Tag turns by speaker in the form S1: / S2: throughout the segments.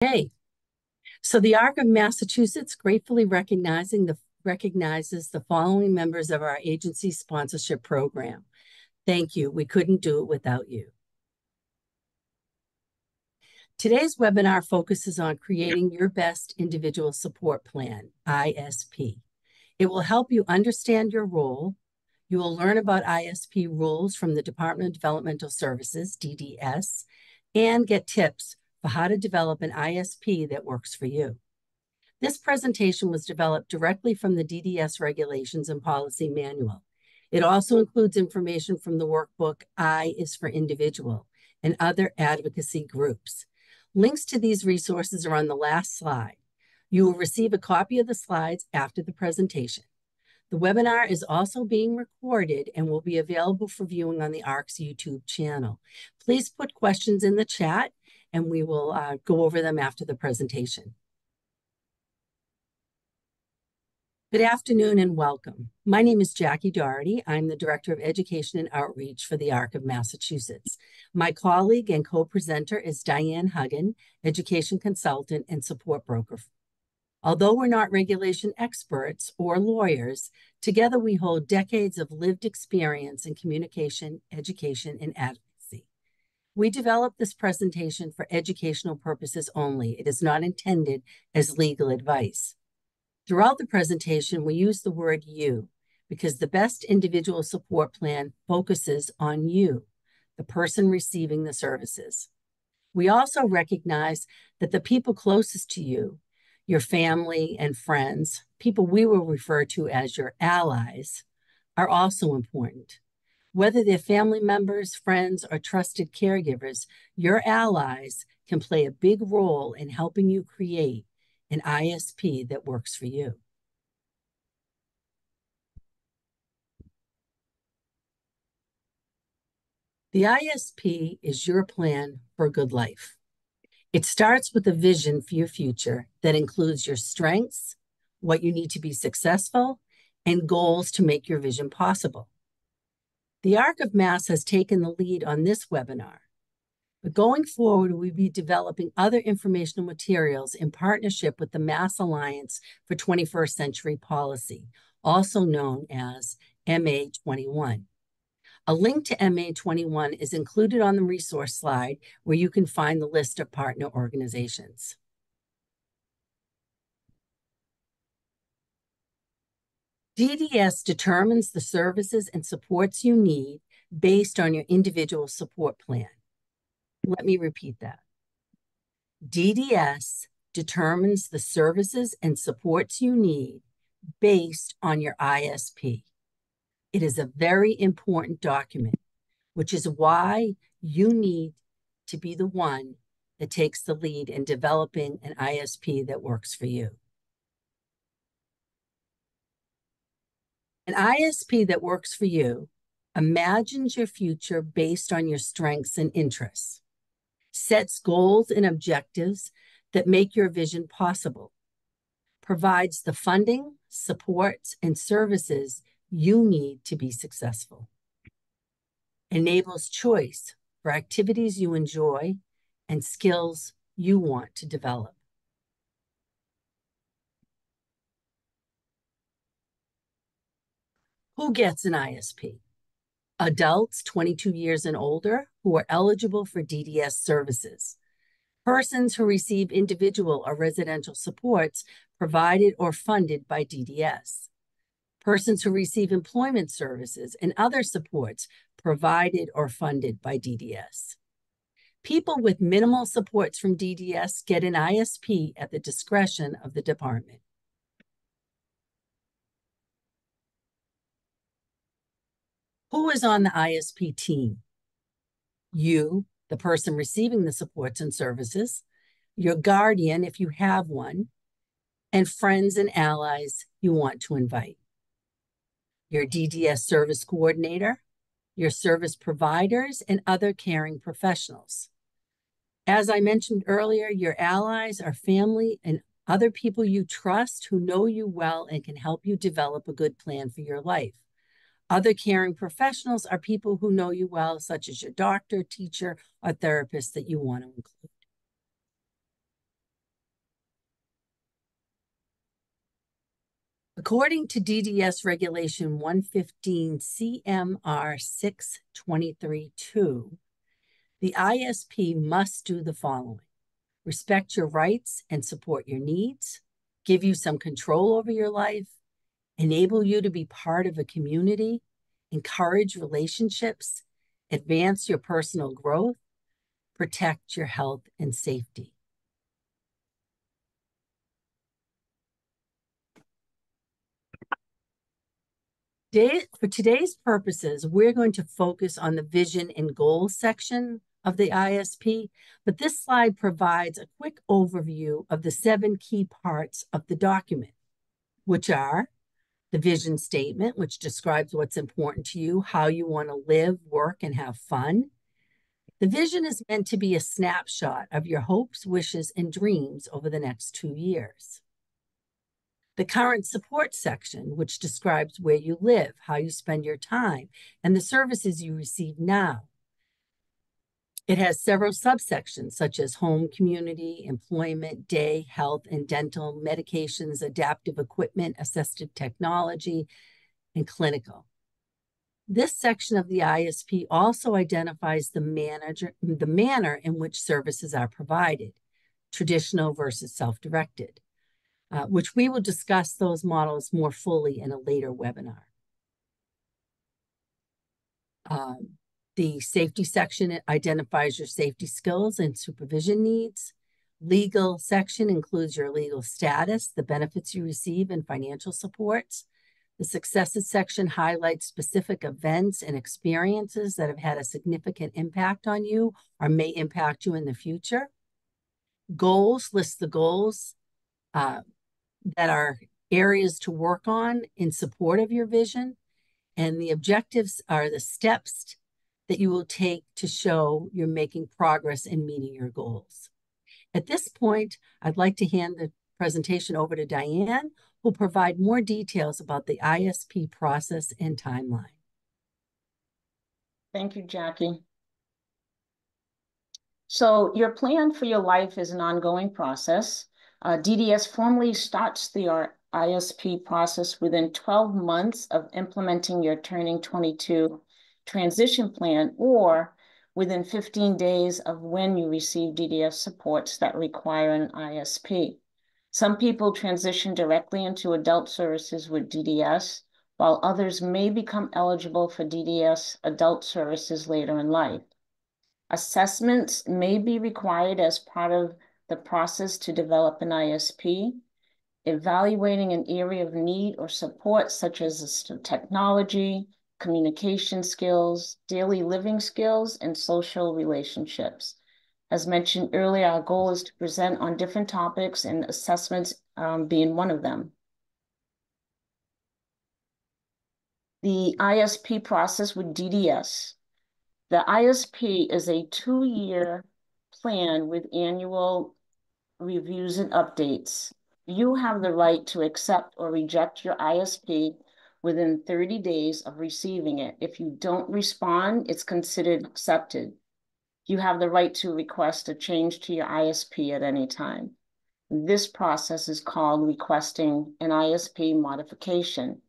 S1: Hey, so the ARC of Massachusetts gratefully recognizes the following members of our agency sponsorship program. Thank you. We couldn't do it without you. Today's webinar focuses on creating your best individual support plan, ISP. It will help you understand your role. You will learn about ISP rules from the Department of Developmental Services, DDS, and get tips for how to develop an ISP that works for you. This presentation was developed directly from the DDS Regulations and Policy Manual. It also includes information from the workbook I is for Individual and other advocacy groups. Links to these resources are on the last slide. You will receive a copy of the slides after the presentation. The webinar is also being recorded and will be available for viewing on the ARC's YouTube channel. Please put questions in the chat and we will go over them after the presentation. Good afternoon and welcome. My name is Jackie Doherty. I'm the Director of Education and Outreach for the ARC of Massachusetts. My colleague and co-presenter is Dianne Huggon, Education Consultant and Support Broker. Although we're not regulation experts or lawyers, together we hold decades of lived experience in communication, education, and advocacy. We developed this presentation for educational purposes only. It is not intended as legal advice. Throughout the presentation, we use the word you because the best individual support plan focuses on you, the person receiving the services. We also recognize that the people closest to you, your family and friends, people we will refer to as your allies, are also important. Whether they're family members, friends, or trusted caregivers, your allies can play a big role in helping you create an ISP that works for you. The ISP is your plan for a good life. It starts with a vision for your future that includes your strengths, what you need to be successful, and goals to make your vision possible. The ARC of Mass has taken the lead on this webinar. But going forward, we'll be developing other informational materials in partnership with the Mass Alliance for 21st Century Policy, also known as MA21. A link to MA21 is included on the resource slide where you can find the list of partner organizations. DDS determines the services and supports you need based on your individual support plan. Let me repeat that. DDS determines the services and supports you need based on your ISP. It is a very important document, which is why you need to be the one that takes the lead in developing an ISP that works for you. An ISP that works for you imagines your future based on your strengths and interests, sets goals and objectives that make your vision possible, provides the funding, supports, and services you need to be successful, enables choice for activities you enjoy and skills you want to develop. Who gets an ISP? Adults 22 years and older who are eligible for DDS services. Persons who receive individual or residential supports provided or funded by DDS. Persons who receive employment services and other supports provided or funded by DDS. People with minimal supports from DDS get an ISP at the discretion of the department. Who is on the ISP team? You, the person receiving the supports and services, your guardian, if you have one, and friends and allies you want to invite. Your DDS service coordinator, your service providers, and other caring professionals. As I mentioned earlier, your allies are family and other people you trust who know you well and can help you develop a good plan for your life. Other caring professionals are people who know you well, such as your doctor, teacher, or therapist that you want to include. According to DDS Regulation 115 CMR 623-2, the ISP must do the following: respect your rights and support your needs, give you some control over your life, enable you to be part of a community, encourage relationships, advance your personal growth, protect your health and safety. For today's purposes, we're going to focus on the vision and goals section of the ISP, but this slide provides a quick overview of the 7 key parts of the document, which are the vision statement, which describes what's important to you, how you want to live, work, and have fun. The vision is meant to be a snapshot of your hopes, wishes, and dreams over the next 2 years. The current support section, which describes where you live, how you spend your time, and the services you receive now. It has several subsections such as home, community, employment, day, health and dental, medications, adaptive equipment, assistive technology, and clinical. This section of the ISP also identifies the manner in which services are provided, traditional versus self-directed, which we will discuss those models more fully in a later webinar. The safety section identifies your safety skills and supervision needs. Legal section includes your legal status, the benefits you receive, and financial supports. The successes section highlights specific events and experiences that have had a significant impact on you or may impact you in the future. Goals lists the goals that are areas to work on in support of your vision, and the objectives are the steps that you will take to show you're making progress in meeting your goals. At this point, I'd like to hand the presentation over to Dianne, who'll provide more details about the ISP process and timeline.
S2: Thank you, Jackie. So your plan for your life is an ongoing process. DDS formally starts the ISP process within 12 months of implementing your Turning 22 transition plan, or within 15 days of when you receive DDS supports that require an ISP. Some people transition directly into adult services with DDS, while others may become eligible for DDS adult services later in life. Assessments may be required as part of the process to develop an ISP. Evaluating an area of need or support, such as technology, communication skills, daily living skills, and social relationships. As mentioned earlier, our goal is to present on different topics, and assessments being one of them. The ISP process with DDS. The ISP is a 2-year plan with annual reviews and updates. You have the right to accept or reject your ISP within 30 days of receiving it. If you don't respond, it's considered accepted. You have the right to request a change to your ISP at any time. This process is called requesting an ISP modification.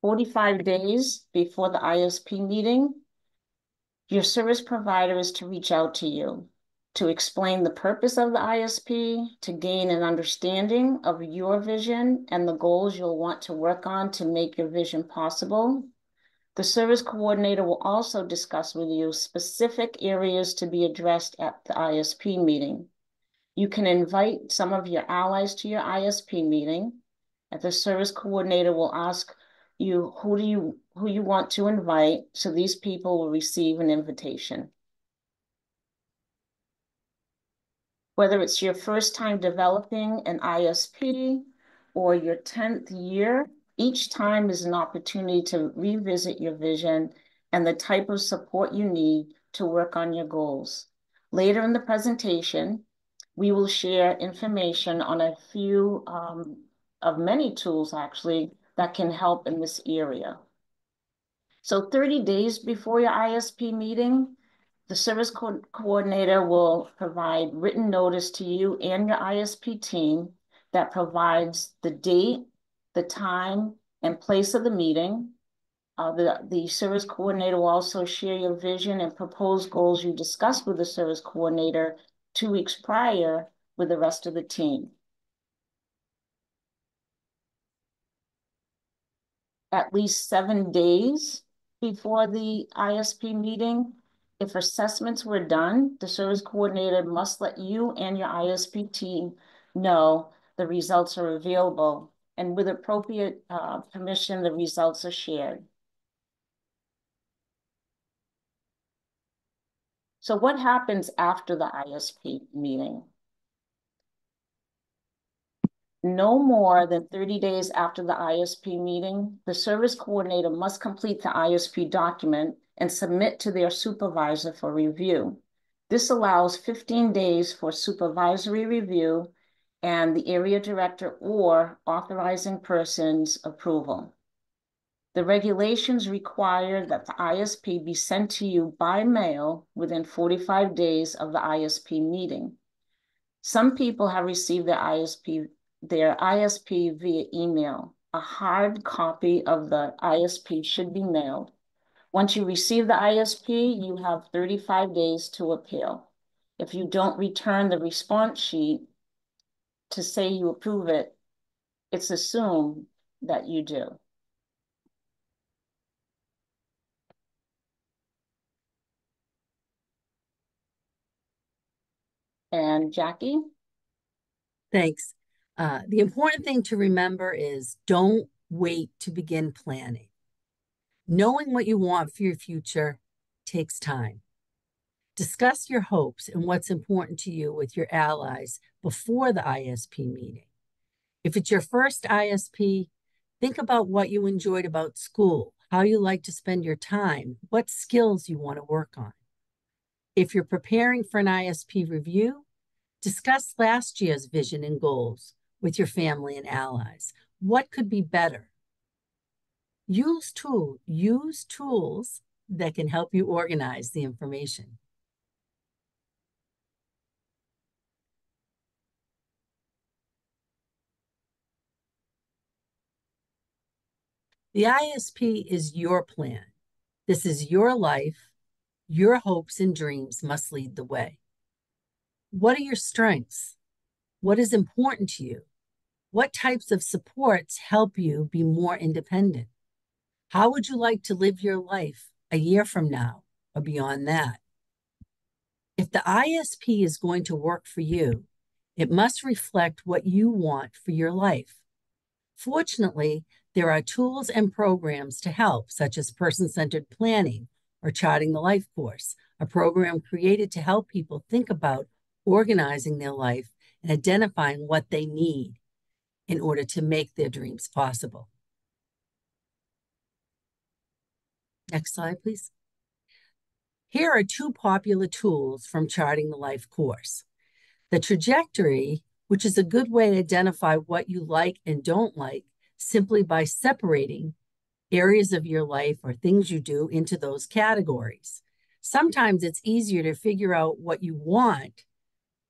S2: "45 days before the ISP meeting, your service provider is to reach out to you to explain the purpose of the ISP, to gain an understanding of your vision and the goals you'll want to work on to make your vision possible. The service coordinator will also discuss with you specific areas to be addressed at the ISP meeting. You can invite some of your allies to your ISP meeting, and the service coordinator will ask you who you want to invite, so these people will receive an invitation. Whether it's your first time developing an ISP or your 10th year, each time is an opportunity to revisit your vision and the type of support you need to work on your goals. Later in the presentation, we will share information on a few of many tools, actually, that can help in this area. So 30 days before your ISP meeting, The service coordinator will provide written notice to you and your ISP team that provides the date, the time, and place of the meeting. The service coordinator will also share your vision and proposed goals you discussed with the service coordinator 2 weeks prior with the rest of the team. At least 7 days before the ISP meeting, if assessments were done, the service coordinator must let you and your ISP team know the results are available, and with appropriate permission, the results are shared. So what happens after the ISP meeting? No more than 30 days after the ISP meeting, the service coordinator must complete the ISP document and submit to their supervisor for review. This allows 15 days for supervisory review and the area director or authorizing person's approval. The regulations require that the ISP be sent to you by mail within 45 days of the ISP meeting. Some people have received their ISP via email. A hard copy of the ISP should be mailed. Once you receive the ISP, you have 35 days to appeal. If you don't return the response sheet to say you approve it, it's assumed that you do. And Jackie?
S1: Thanks. The important thing to remember is don't wait to begin planning. Knowing what you want for your future takes time. Discuss your hopes and what's important to you with your allies before the ISP meeting. If it's your first ISP, think about what you enjoyed about school, how you like to spend your time, what skills you want to work on. If you're preparing for an ISP review, discuss last year's vision and goals with your family and allies. What could be better? Use tools that can help you organize the information. The ISP is your plan. This is your life. Your hopes and dreams must lead the way. What are your strengths? What is important to you? What types of supports help you be more independent? How would you like to live your life a year from now or beyond that? If the ISP is going to work for you, it must reflect what you want for your life. Fortunately, there are tools and programs to help, such as person-centered planning or charting the life course, a program created to help people think about organizing their life and identifying what they need in order to make their dreams possible. Next slide, please. Here are 2 popular tools from Charting the Life course. The trajectory, which is a good way to identify what you like and don't like, simply by separating areas of your life or things you do into those categories. Sometimes it's easier to figure out what you want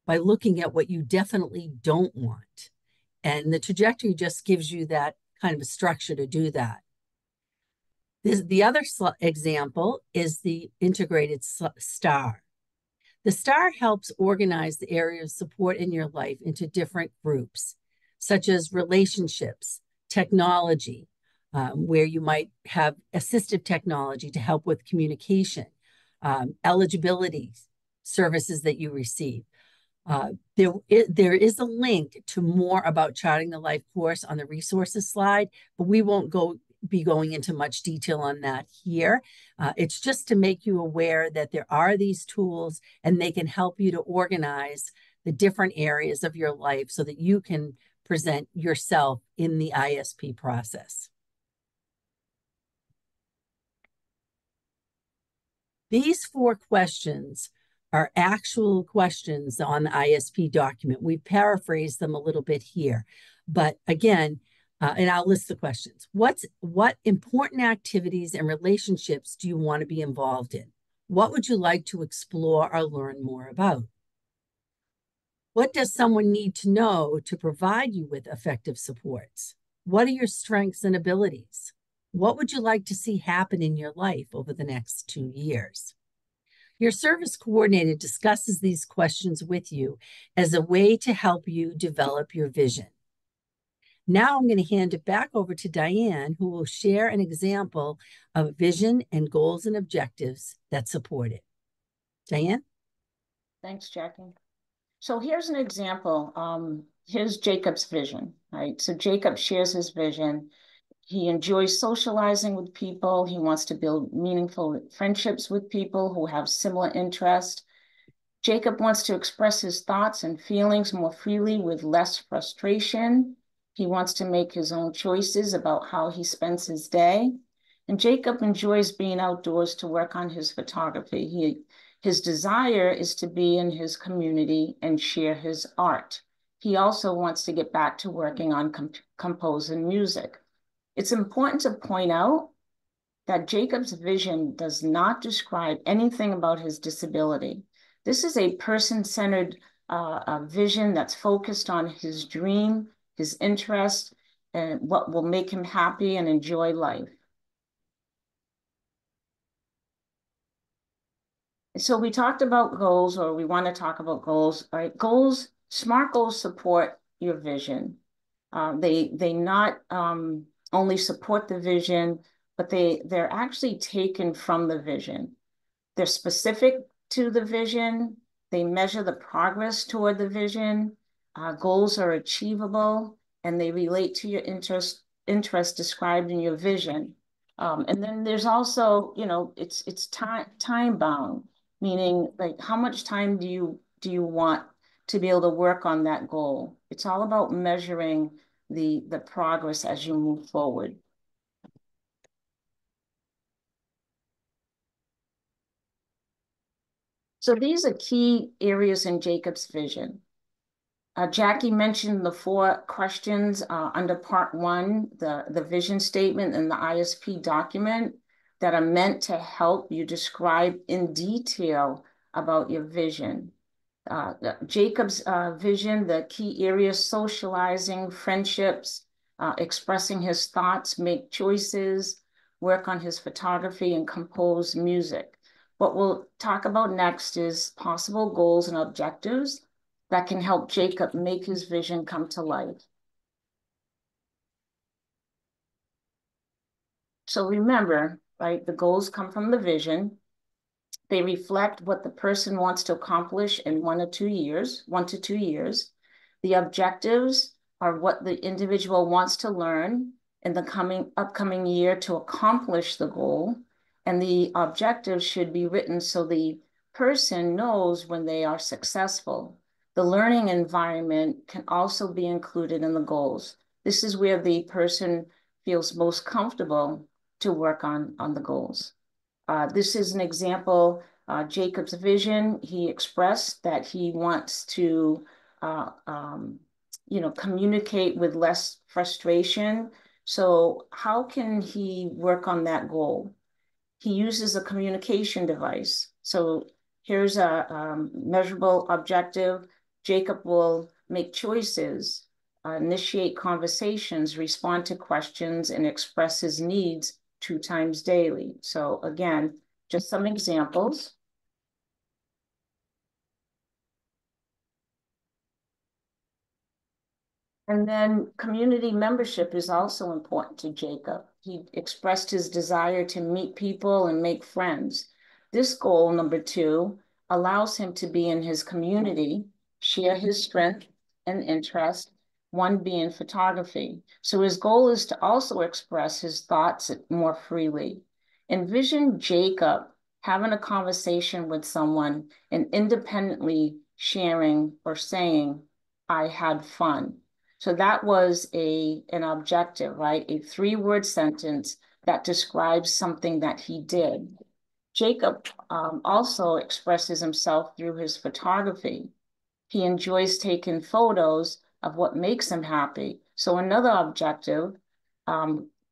S1: by looking at what you definitely don't want. And the trajectory just gives you that kind of a structure to do that. The other example is the integrated STAR. The STAR helps organize the area of support in your life into different groups, such as relationships, technology, where you might have assistive technology to help with communication, eligibility services that you receive. There is a link to more about Charting the Life course on the resources slide, but we won't be going into much detail on that here. It's just to make you aware that there are these tools and they can help you to organize the different areas of your life so that you can present yourself in the ISP process. These 4 questions are actual questions on the ISP document. We paraphrased them a little bit here, but again, and I'll list the questions. What important activities and relationships do you want to be involved in? What would you like to explore or learn more about? What does someone need to know to provide you with effective supports? What are your strengths and abilities? What would you like to see happen in your life over the next 2 years? Your service coordinator discusses these questions with you as a way to help you develop your vision. Now I'm going to hand it back over to Dianne, who will share an example of vision and goals and objectives that support it. Dianne?
S2: Thanks, Jackie. So here's an example. Here's Jacob's vision, right? So Jacob shares his vision. He enjoys socializing with people. He wants to build meaningful friendships with people who have similar interests. Jacob wants to express his thoughts and feelings more freely with less frustration. He wants to make his own choices about how he spends his day. And Jacob enjoys being outdoors to work on his photography. His desire is to be in his community and share his art. He also wants to get back to working on composing music. It's important to point out that Jacob's vision does not describe anything about his disability. This is a person-centered vision that's focused on his dream, his interest, and what will make him happy and enjoy life. So we talked about goals, or we want to talk about goals, right? Goals, SMART goals support your vision. They not only support the vision, but they're actually taken from the vision. They're specific to the vision. They measure the progress toward the vision. Goals are achievable, and they relate to your interest described in your vision. And then there's also, it's time bound, meaning like how much time do you want to be able to work on that goal? It's all about measuring the progress as you move forward. So these are key areas in Jacob's vision. Jackie mentioned the 4 questions under part 1, the vision statement and the ISP document that are meant to help you describe in detail about your vision. Jacob's vision, the key areas: socializing, friendships, expressing his thoughts, make choices, work on his photography, and compose music. What we'll talk about next is possible goals and objectives that can help Jacob make his vision come to life. So remember, right, the goals come from the vision. They reflect what the person wants to accomplish in 1 to 2 years. The objectives are what the individual wants to learn in the upcoming year to accomplish the goal. And the objectives should be written so the person knows when they are successful. The learning environment can also be included in the goals. This is where the person feels most comfortable to work on the goals. This is an example, Jacob's vision. He expressed that he wants to, communicate with less frustration. So how can he work on that goal? He uses a communication device. So here's a measurable objective. Jacob will make choices, initiate conversations, respond to questions, and express his needs 2 times daily. So again, just some examples. And then community membership is also important to Jacob. He expressed his desire to meet people and make friends. This goal, number 2, allows him to be in his community, share his strength and interest, one being photography. So his goal is to also express his thoughts more freely. Envision Jacob having a conversation with someone and independently sharing or saying, "I had fun." So that was an objective, right? A 3-word sentence that describes something that he did. Jacob also expresses himself through his photography. He enjoys taking photos of what makes him happy. So another objective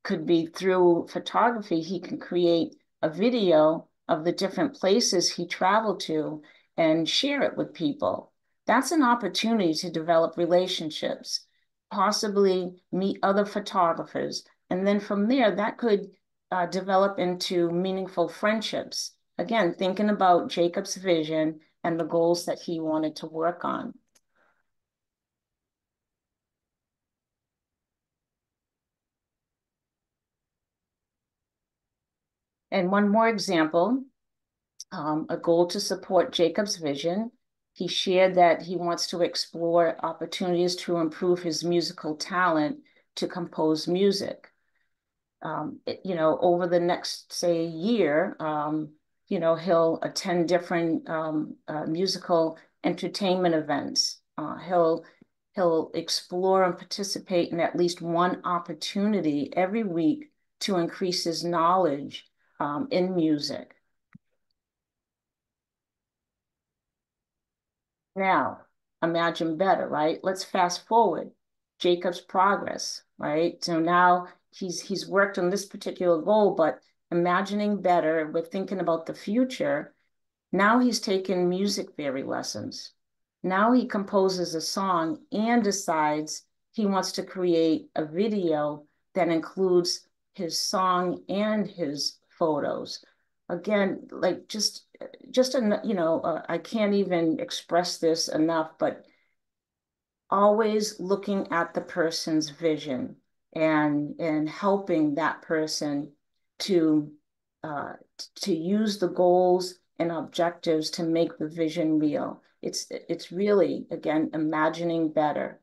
S2: could be through photography, he can create a video of the different places he traveled to and share it with people. That's an opportunity to develop relationships, possibly meet other photographers. And then from there, that could develop into meaningful friendships. Again, thinking about Jacob's vision and the goals that he wanted to work on. And one more example, a goal to support Jacob's vision. He shared that he wants to explore opportunities to improve his musical talent to compose music. Over the next, say, year, he'll attend different musical entertainment events. He'll explore and participate in at least one opportunity every week to increase his knowledge in music. Now, imagine better, right? Let's fast forward. Jacob's progress, right? So now he's worked on this particular goal, but imagining better, we're thinking about the future. Now he's taken music theory lessons. Now he composes a song and decides he wants to create a video that includes his song and his photos. Again, like I can't even express this enough, but always looking at the person's vision and helping that person to use the goals and objectives to make the vision real. It's really, again, imagining better.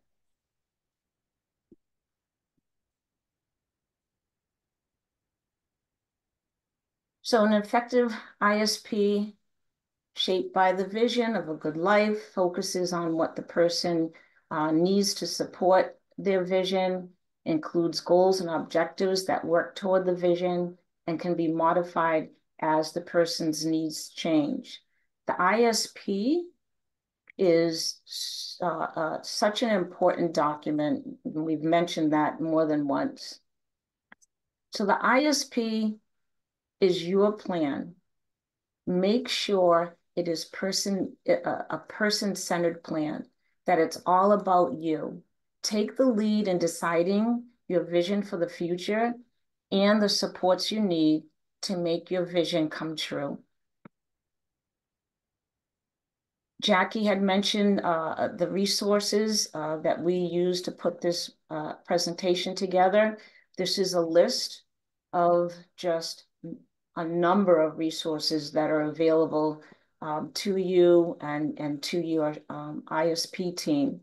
S2: So an effective ISP shaped by the vision of a good life focuses on what the person needs to support their vision, includes goals and objectives that work toward the vision, and can be modified as the person's needs change. The ISP is such an important document. We've mentioned that more than once. So the ISP is your plan. Make sure it is a person-centered plan, that it's all about you. Take the lead in deciding your vision for the future and the supports you need to make your vision come true. Jackie had mentioned the resources that we use to put this presentation together. This is a list of just a number of resources that are available to you and to your ISP team.